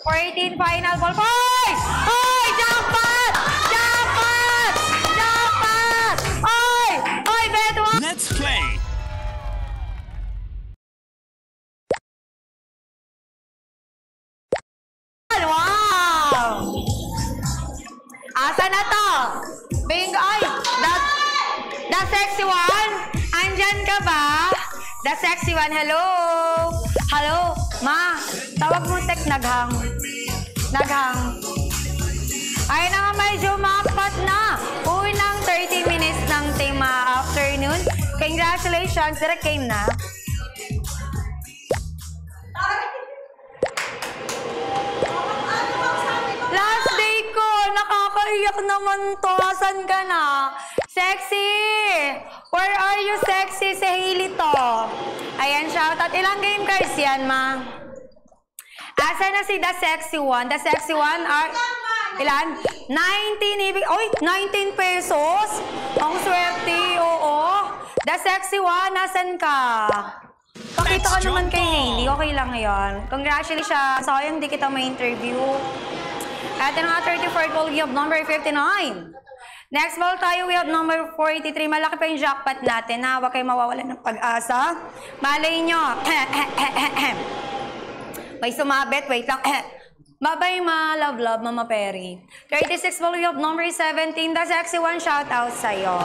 14 final ball. Hoy! Hoy! Jackpot! Jackpot! Jackpot! Hoy! Hoy, bet one! Let's play! Wow! Asa na to? Bingo! Ay! The sexy one? Andyan ka ba? The sexy one, hello? Hello? Ma, tawag mo tek naghang. Naghang. Ay na nga, medyo mapat na. Uwi ng 30 minutes ng tema afternoon. Congratulations, direct game na. Last day ko, nakakaiyak naman to. Asan ka na? Sexy! Where are you, sexy? Si Hailey to. Ayan, shoutout. Ilang game cards yan, ma? Asa na si The Sexy One? The Sexy One are... Ilan? 19 ibig... Oy, 19 pesos? Ang swerte, oo. The Sexy One, nasan ka? Pakita ka naman kay Hailey. Okay lang yan. Congratulations. Sayang, di kita may interview. At yung nga 34th ball, we have number 59. Next ball tayo, we have number 43. Malaki pa yung jackpot natin, ha? Huwag kayo mawawalan ng pag-asa. Malay nyo. May sumabit, wait lang. Bye-bye, ma. Love, Mama Perry. 36 ball, we have number 17. The Sexy One, shout out sa'yo.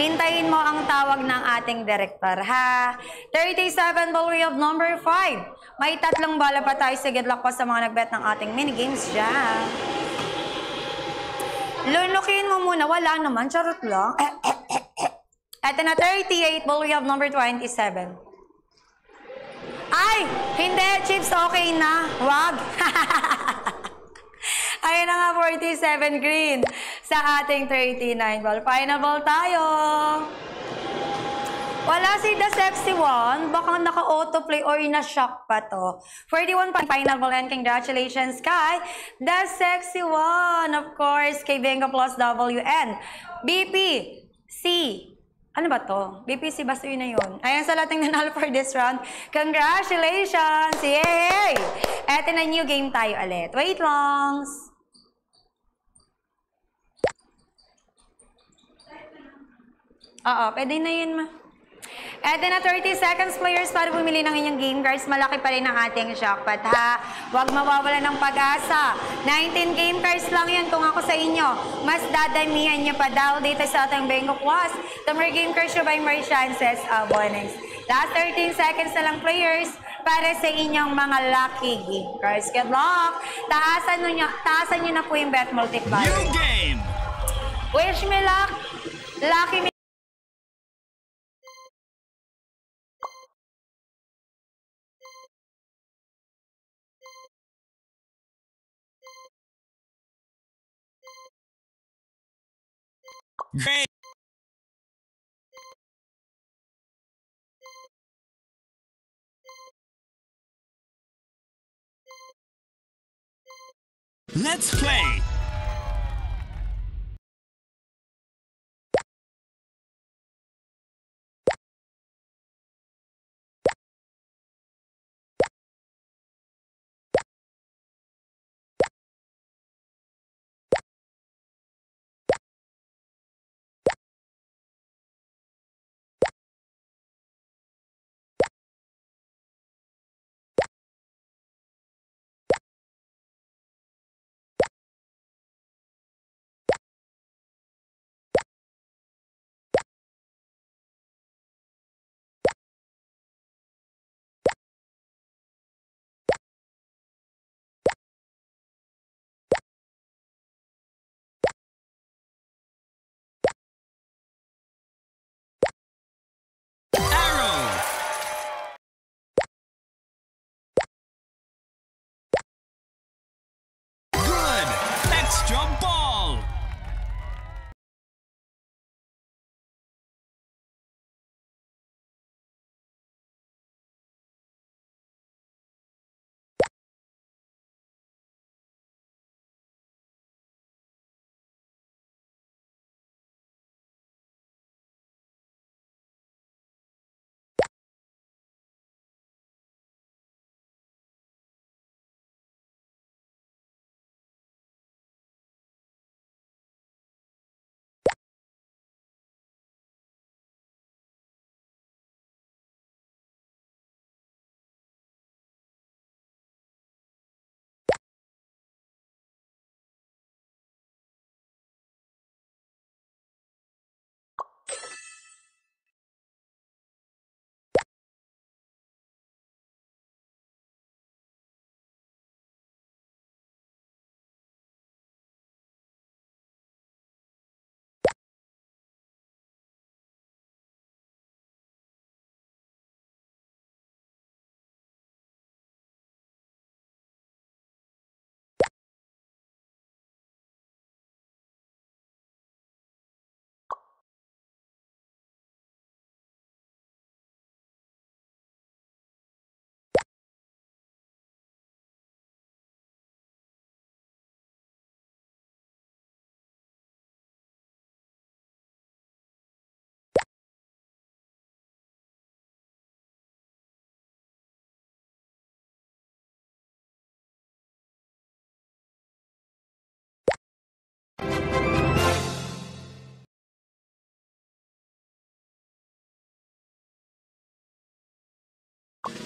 Hintayin mo ang tawag ng ating director, ha? 37 ball, we have number 5. May 3 bala pa tayo sa good luck pa sa mga nagbet ng ating minigames dyan. Lunukin mo muna. Wala naman. Charot lang. Ito na 38 ball, we have number 27. Ay! Hindi, chips, okay na. Wag. Ayan na nga, 47 green sa ating 39 ball. Final ball tayo. Wala si The Sexy One. Baka naka-autoplay or na-shock pa to. 41 pa final ball and congratulations kay The Sexy One. Of course, kay Benga Plus WN. BPC. Ano ba to? BPC, basta yun na yun. Ayan sa lahat ng nanalo for this round. Congratulations! Yay! Eto na, new game tayo ulit. Wait lang. Oo, pwede na yun, ma. Eto na, 30 seconds players para bumili ng inyong game cards. Malaki pa rin ang ating jackpot, ha? Huwag mawawala ng pag-asa. 19 game cards lang yan kung ako sa inyo. Mas dadamihan niyo pa daw dito sa ating Bengo Plus. The more game cards you buy, more chances of winnings. Last 13 seconds na lang, players, para sa inyong mga lucky game cards. Good luck! Taasan nyo na po yung bet multiplier. New game! Wish me luck! Lucky me! Great! Let's play!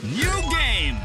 New game.